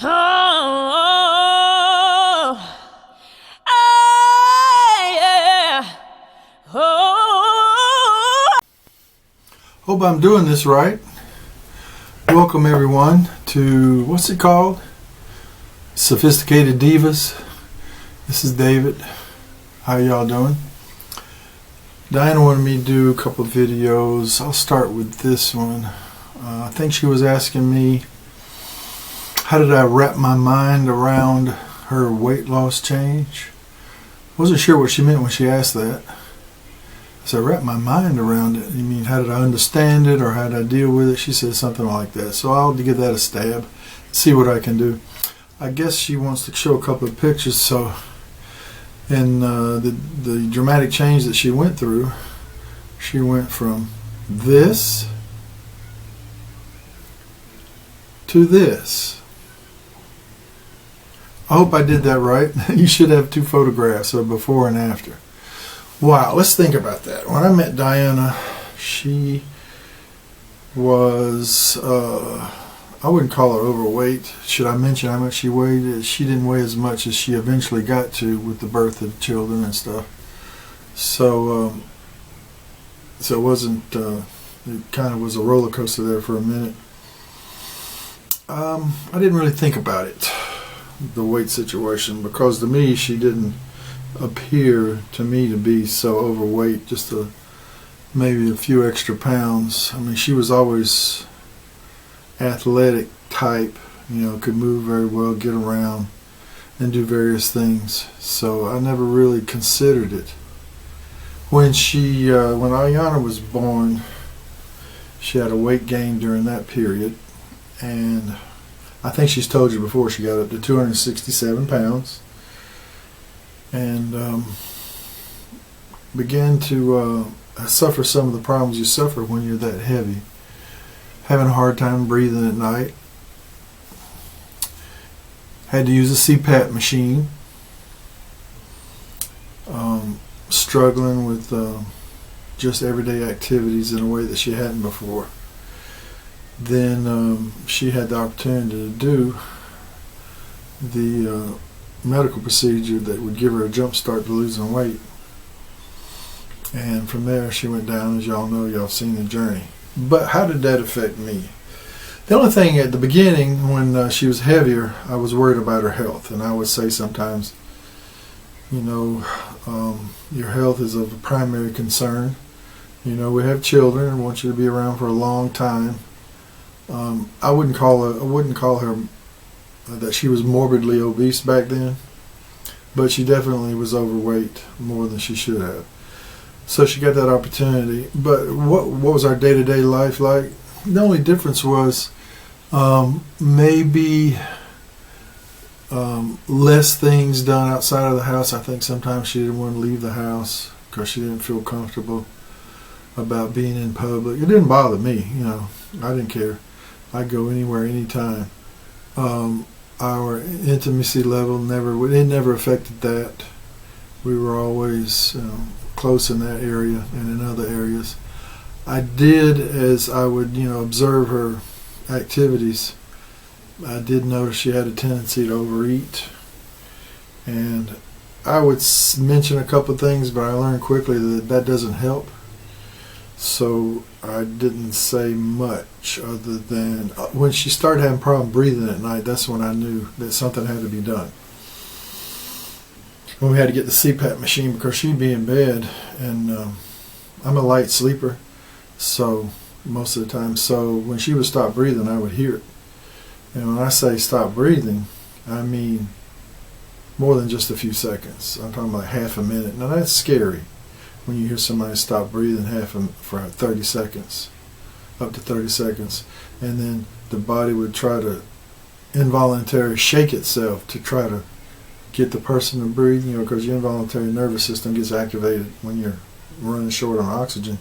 Oh, oh, yeah. Oh. Hope I'm doing this right. Welcome everyone to, what's it called? Sophisticated Divas. This is David. How y'all doing? Diana wanted me to do a couple of videos. I'll start with this one. I think she was asking me, how did I wrap my mind around her weight loss change? Wasn't sure what she meant when she asked that. So I wrapped my mind around it. You mean, how did I understand it, or how did I deal with it? She said something like that. So I'll give that a stab, see what I can do. I guess she wants to show a couple of pictures. So, in the dramatic change that she went through, she went from this to this. I hope I did that right. You should have two photographs of before and after. Wow, let's think about that. When I met Diana, she was, I wouldn't call her overweight. Should I mention how much she weighed? She didn't weigh as much as she eventually got to with the birth of children and stuff. So it wasn't, it kind of was a roller coaster there for a minute. I didn't really think about it, the weight situation, because to me she didn't appear to me to be so overweight, just maybe a few extra pounds. I mean, she was always athletic type, could move very well, get around and do various things, so I never really considered it. When Ayana was born, she had a weight gain during that period, and I think she's told you before, she got up to 267 pounds and began to suffer some of the problems you suffer when you're that heavy. Having a hard time breathing at night. Had to use a CPAP machine. Struggling with just everyday activities in a way that she hadn't before. Then she had the opportunity to do the medical procedure that would give her a jump start to losing weight. And from there she went down, as y'all know, y'all seen the journey. But how did that affect me? The only thing at the beginning, when she was heavier, I was worried about her health. And I would say sometimes, your health is of primary concern. We have children and want you to be around for a long time. I wouldn't call her that she was morbidly obese back then, but she definitely was overweight more than she should have. So she got that opportunity. But what was our day-to-day life like? The only difference was maybe less things done outside of the house. I think sometimes she didn't want to leave the house because she didn't feel comfortable about being in public. It didn't bother me, I didn't care. I'd go anywhere, anytime. Our intimacy level never affected that. We were always close in that area and in other areas. I did, as I would observe her activities, I did notice she had a tendency to overeat, and I would mention a couple of things, but I learned quickly that doesn't help. So I didn't say much other than when she started having problem breathing at night, that's when I knew that something had to be done. When we had to get the CPAP machine, because she'd be in bed, and I'm a light sleeper, so most of the time, so when she would stop breathing, I would hear it. And when I say stop breathing, I mean more than just a few seconds. I'm talking about half a minute. Now that's scary when you hear somebody stop breathing for 30 seconds, up to 30 seconds, and then the body would try to involuntarily shake itself to try to get the person to breathe, because your involuntary nervous system gets activated when you're running short on oxygen,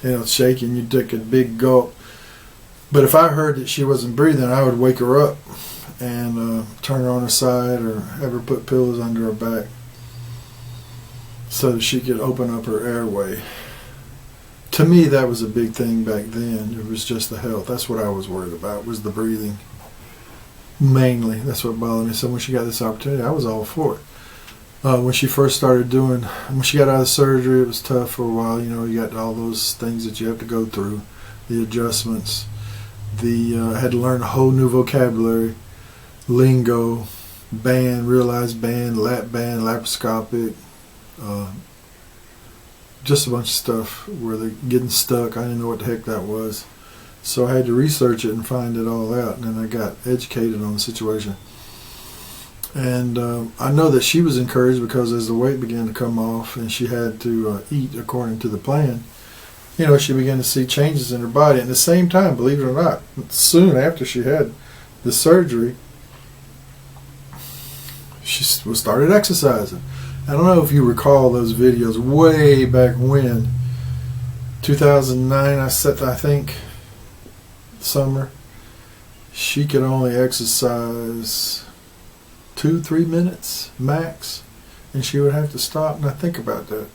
and it'll shake and you take a big gulp. But if I heard that she wasn't breathing, I would wake her up and turn her on her side or have her put pillows under her back so that she could open up her airway. To me, that was a big thing back then. It was just the health. That's what I was worried about, was the breathing. Mainly, that's what bothered me. So when she got this opportunity, I was all for it. When she first started when she got out of surgery, it was tough for a while. You got all those things that you have to go through, the adjustments. I had to learn a whole new vocabulary, lingo, band, realized band, lap band, laparoscopic, just a bunch of stuff where they're getting stuck. I didn't know what the heck that was. So I had to research it and find it all out, and then I got educated on the situation. And I know that she was encouraged because as the weight began to come off and she had to eat according to the plan, she began to see changes in her body. At the same time, believe it or not, soon after she had the surgery, she started exercising. I don't know if you recall those videos way back when, 2009, I think, summer. She could only exercise 2-3 minutes max, and she would have to stop. Now think about that.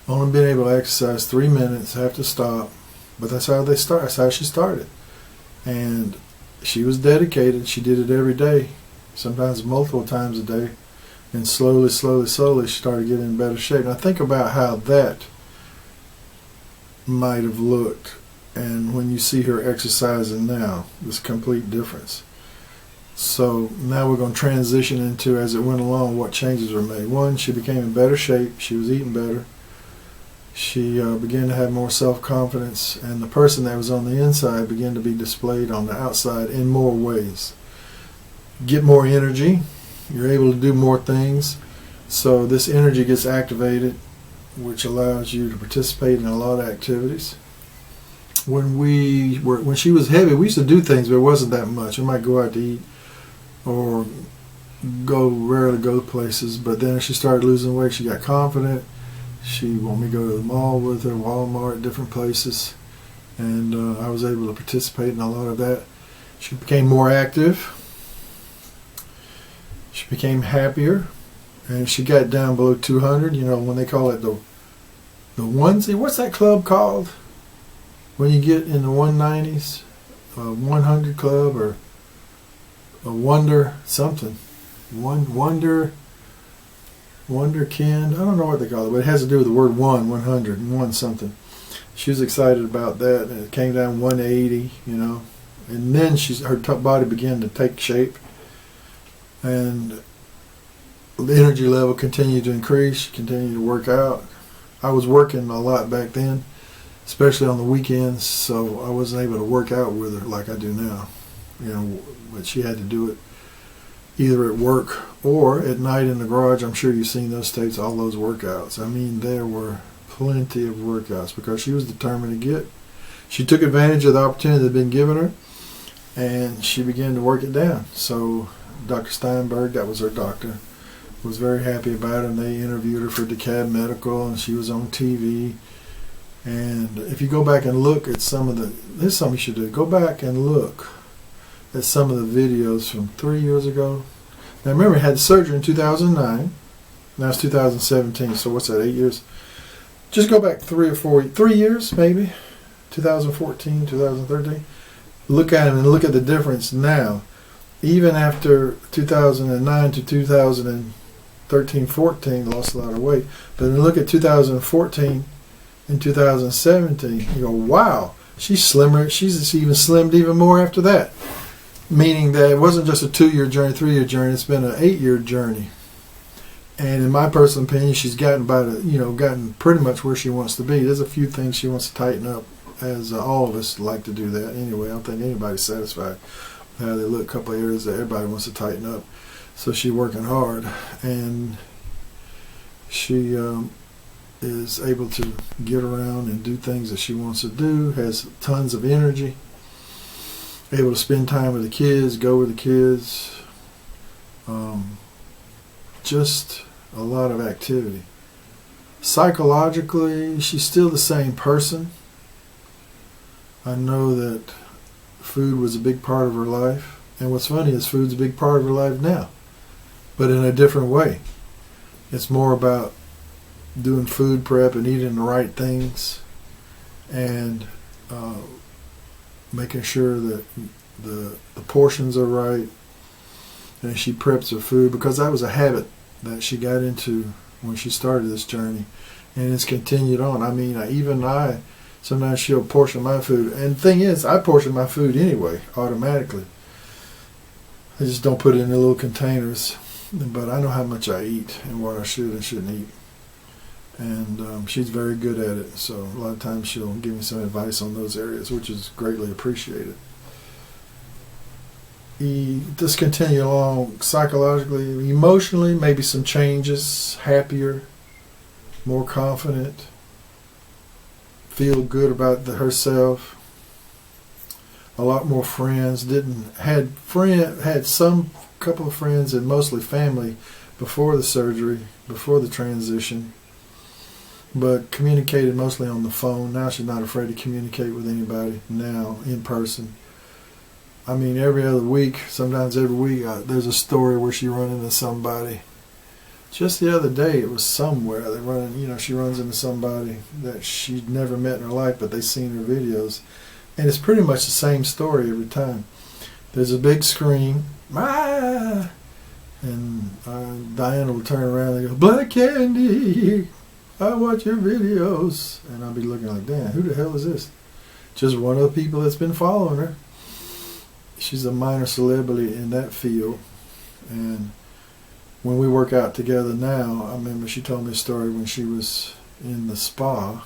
Only being able to exercise 3 minutes, have to stop. But that's how they start. That's how she started. And she was dedicated. She did it every day, sometimes multiple times a day. And slowly, she started getting in better shape. Now think about how that might have looked. And when you see her exercising now, this complete difference. So now we're going to transition into, as it went along, what changes were made. One, she became in better shape. She was eating better. She began to have more self-confidence. And the person that was on the inside began to be displayed on the outside in more ways. Get more energy. You're able to do more things. So this energy gets activated, which allows you to participate in a lot of activities. When she was heavy, we used to do things, but it wasn't that much. We might go out to eat or rarely go places. But then as she started losing weight, she got confident. She wanted me to go to the mall with her, Walmart, different places. And I was able to participate in a lot of that. She became more active. She became happier. And she got down below 200, when they call it the onesie. What's that club called? When you get in the 190s, a 100 club or a wonder something. Wonder Kin. I don't know what they call it, but it has to do with the word 100, and 1 something. She was excited about that, and it came down 180, And then her body began to take shape, and the energy level continued to increase. She continued to work out. I was working a lot back then, especially on the weekends, so I wasn't able to work out with her like I do now. But she had to do it either at work or at night in the garage. I'm sure you've seen those tapes, all those workouts. I mean, there were plenty of workouts because she was determined to get. She took advantage of the opportunity that had been given her, and she began to work it down. So Dr. Steinberg, that was her doctor, was very happy about it, and they interviewed her for DeKalb Medical, and she was on TV. And if you go back and look at this is something you should do. Go back and look at some of the videos from 3 years ago. Now remember, I had surgery in 2009. Now it's 2017, so what's that, 8 years? Just go back 3 years maybe, 2014, 2013. Look at them and look at the difference now. Even after 2009 to 2013, 14, lost a lot of weight. But then look at 2014 and 2017, you go, wow, she's slimmer. She's even slimmed even more after that. Meaning that it wasn't just a 2-year journey, 3-year journey, it's been an 8-year journey. And in my personal opinion, she's gotten gotten pretty much where she wants to be. There's a few things she wants to tighten up, as all of us like to do that anyway. I don't think anybody's satisfied with how they look. A couple of areas that everybody wants to tighten up. So she's working hard, and she is able to get around and do things that she wants to do, has tons of energy, able to spend time with the kids, go with the kids, just a lot of activity. Psychologically, she's still the same person. I know that food was a big part of her life, and what's funny is food's a big part of her life now, but in a different way. It's more about doing food prep and eating the right things, and making sure that the portions are right, and she preps her food, because that was a habit that she got into when she started this journey, and it's continued on. I mean, I sometimes she'll portion my food, and the thing is, I portion my food anyway, automatically. I just don't put it in the little containers, but I know how much I eat and what I should and shouldn't eat. And she's very good at it, so a lot of times she'll give me some advice on those areas, which is greatly appreciated. Just continue along psychologically, emotionally, maybe some changes, happier, more confident, feel good about herself, a lot more friends. Had some couple of friends, and mostly family, before the surgery, before the transition, but communicated mostly on the phone. Now she's not afraid to communicate with anybody now in person. I mean, every other week, sometimes every week, there's a story where she runs into somebody. Just the other day, it was somewhere she runs into somebody that she'd never met in her life, but they've seen her videos, and it's pretty much the same story every time. There's a big scream, ah! And Diana will turn around and go, "Black Candy, I watch your videos," and I'll be looking like, "Damn, who the hell is this?" Just one of the people that's been following her. She's a minor celebrity in that field, and when we work out together now, I remember she told me a story when she was in the spa.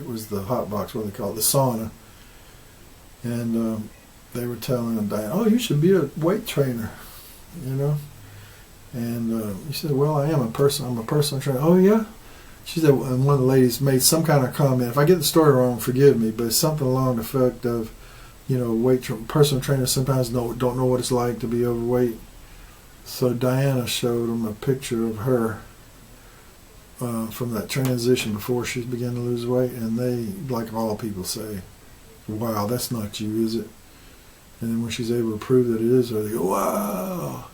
It was the hot box, what they call it, the sauna, and they were telling Diana, "Oh, you should be a weight trainer, you know." And he said, "Well, I'm a personal trainer." "Oh yeah?" She said, and one of the ladies made some kind of comment. If I get the story wrong, forgive me, but it's something along the effect of, personal trainers sometimes don't know what it's like to be overweight. So Diana showed them a picture of her from that transition before she began to lose weight, and they, like all people, say, "Wow, that's not you, is it?" And then when she's able to prove that it is her, they go, "Wow,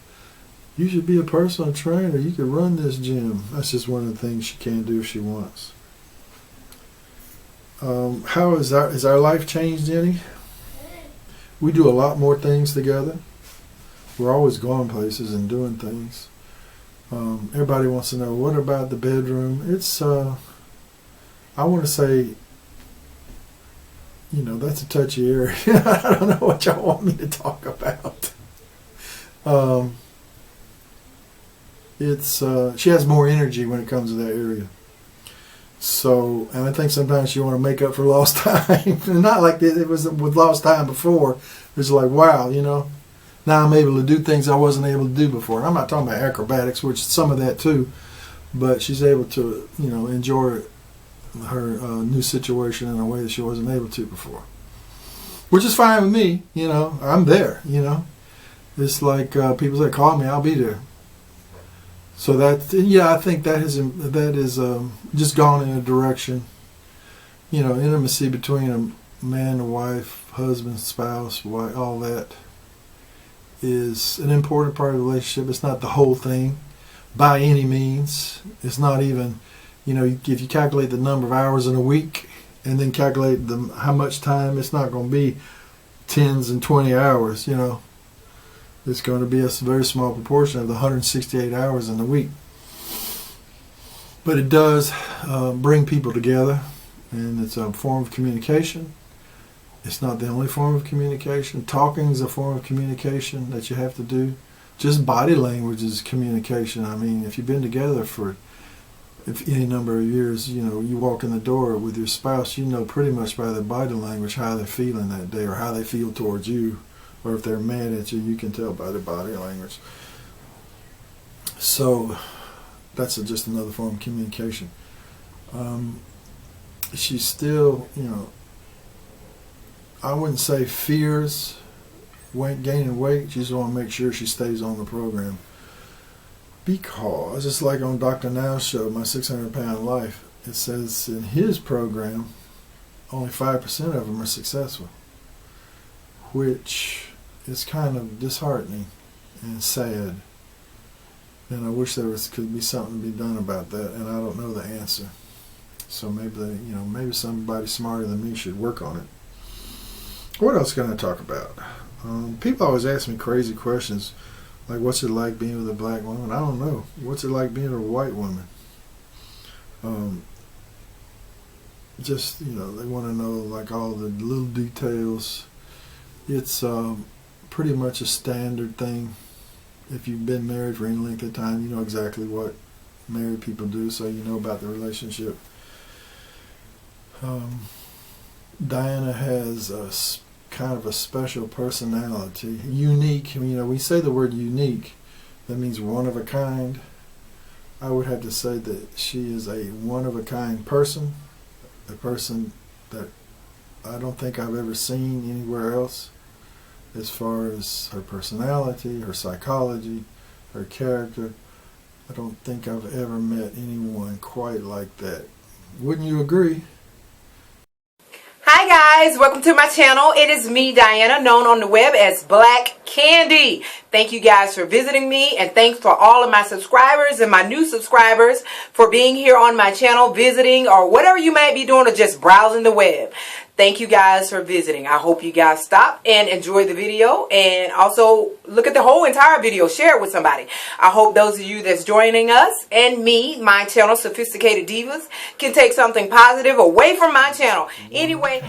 you should be a personal trainer. You could run this gym." That's just one of the things she can do if she wants. How is our life changed any? We do a lot more things together. We're always going places and doing things. Everybody wants to know, what about the bedroom? It's, I want to say, that's a touchy area. I don't know what y'all want me to talk about. She has more energy when it comes to that area. So, and I think sometimes you want to make up for lost time. Not like it was with lost time before. It's like, wow, now I'm able to do things I wasn't able to do before. And I'm not talking about acrobatics, which is some of that too, but she's able to, enjoy her new situation in a way that she wasn't able to before. Which is fine with me, I'm there, It's like people that call me, I'll be there. So I think that is just gone in a direction. Intimacy between a man and wife, husband, spouse, wife, all that is an important part of the relationship. It's not the whole thing by any means. It's not even, if you calculate the number of hours in a week and then calculate how much time, it's not going to be 10s and 20 hours, It's going to be a very small proportion of the 168 hours in the week. But it does bring people together, and it's a form of communication. It's not the only form of communication. Talking is a form of communication that you have to do. Just body language is communication. I mean, if you've been together for any number of years, you walk in the door with your spouse, pretty much by their body language how they're feeling that day or how they feel towards you. Or if they're mad at you, you can tell by their body language. So that's just another form of communication. She's still, I wouldn't say fears gaining weight. She just want to make sure she stays on the program. Because it's like on Dr. Now's show, My 600 Pound Life, it says in his program, only 5% of them are successful. Which is kind of disheartening and sad, and I wish could be something to be done about that, and I don't know the answer. So maybe somebody smarter than me should work on it. What else can I talk about? People always ask me crazy questions, like what's it like being with a black woman? I don't know. What's it like being with a white woman? Just, they want to know like all the little details. It's pretty much a standard thing. If you've been married for any length of time, you know exactly what married people do, so you know about the relationship. Diana has kind of a special personality, unique. We say the word unique, that means one of a kind. I would have to say that she is a one of a kind person, a person that I don't think I've ever seen anywhere else, as far as her personality, her psychology, her character. I don't think I've ever met anyone quite like that. Wouldn't you agree? Hi guys, welcome to my channel. It is me, Diana, known on the web as Black Candy. Thank you guys for visiting me, and thanks for all of my subscribers and my new subscribers for being here on my channel, visiting, or whatever you might be doing, or just browsing the web. Thank you guys for visiting. I hope you guys stop and enjoy the video, and also look at the whole entire video. Share it with somebody. I hope those of you that's joining us and me, my channel, Sophisticated Divas, can take something positive away from my channel. Anyway,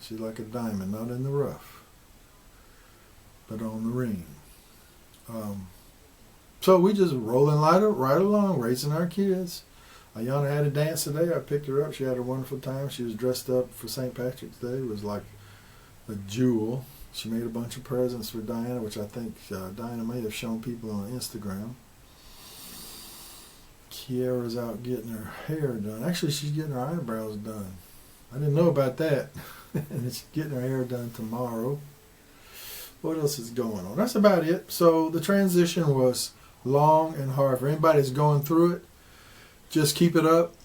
she's like a diamond, not in the rough, but on the ring. So we just rolling right along, raising our kids. Ayana had a dance today. I picked her up. She had a wonderful time. She was dressed up for St. Patrick's Day. It was like a jewel. She made a bunch of presents for Diana, which I think Diana may have shown people on Instagram. Kiara's out getting her hair done. Actually, she's getting her eyebrows done. I didn't know about that. And she's getting her hair done tomorrow. What else is going on? That's about it. So the transition was long and hard. For anybody that's going through it, just keep it up.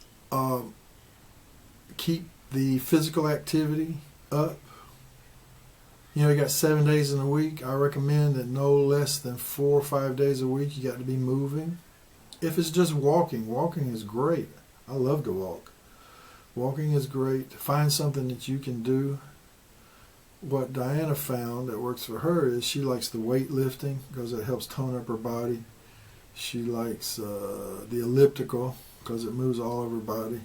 Keep the physical activity up. You got 7 days in a week. I recommend that no less than 4 or 5 days a week you got to be moving. If it's just walking is great. I love to walk. Walking is great. Find something that you can do. What Diana found that works for her is she likes the weightlifting because it helps tone up her body. She likes the elliptical because it moves all over her body.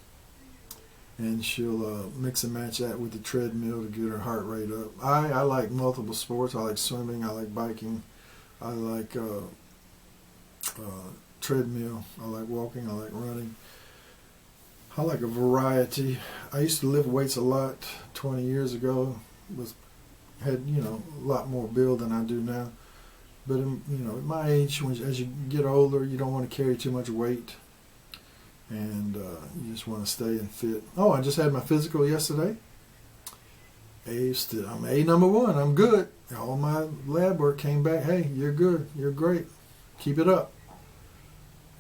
And she'll mix and match that with the treadmill to get her heart rate up. I like multiple sports. I like swimming. I like biking. I like treadmill. I like walking. I like running. I like a variety. I used to lift weights a lot 20 years ago. Had a lot more build than I do now. But at my age, as you get older, you don't want to carry too much weight, and you just want to stay and fit. Oh, I just had my physical yesterday. I'm A number 1. I'm good. All my lab work came back. Hey, you're good. You're great. Keep it up.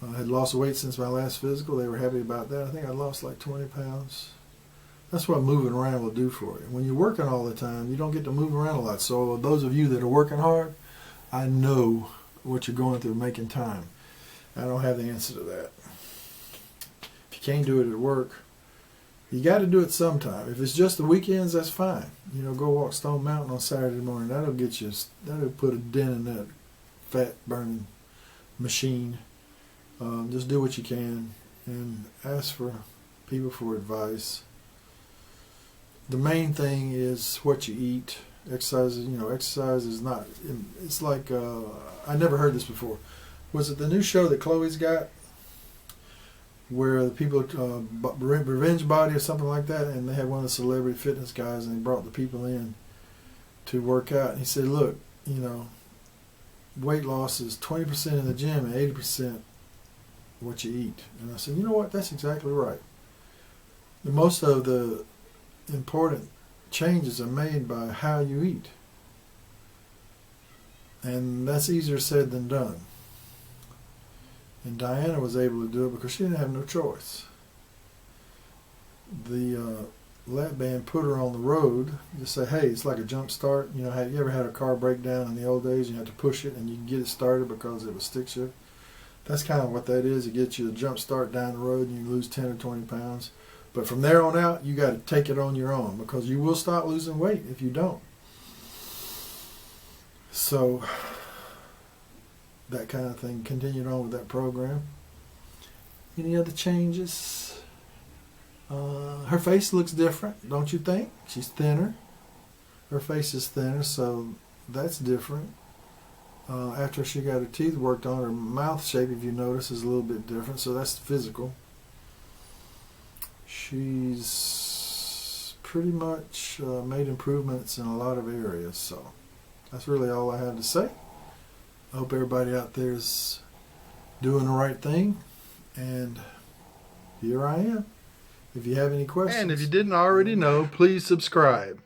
I had lost weight since my last physical. They were happy about that. I think I lost like 20 pounds. That's what moving around will do for you. When you're working all the time, you don't get to move around a lot. So those of you that are working hard, I know what you're going through making time. I don't have the answer to that. If you can't do it at work, you got to do it sometime. If it's just the weekends, that's fine. Go walk Stone Mountain on Saturday morning. That'll put a dent in that fat burning machine. Just do what you can and ask for people for advice. The main thing is what you eat. Exercise is not, it's like, I never heard this before. Was it the new show that Chloe's got? Where the people, Revenge Body or something like that, and they had one of the celebrity fitness guys, and he brought the people in to work out. And he said, look, weight loss is 20% in the gym and 80% what you eat. And I said, you know what, that's exactly right. Most of the important changes are made by how you eat, and that's easier said than done. And Diana was able to do it because she didn't have no choice. The lap band put her on the road. Just say, hey, it's like a jump start. You ever had a car break down in the old days? You had to push it and you can get it started because it was stick shift. That's kind of what that is. It gets you a jump start down the road and you lose 10 or 20 pounds. But from there on out, you got to take it on your own because you will start losing weight if you don't. So that kind of thing. Continued on with that program. Any other changes? Her face looks different, don't you think? She's thinner. Her face is thinner, so that's different. After she got her teeth worked on, her mouth shape, if you notice, is a little bit different, so that's physical. She's pretty much made improvements in a lot of areas, so that's really all I have to say. I hope everybody out there is doing the right thing, and here I am. If you have any questions. And if you didn't already know, please subscribe.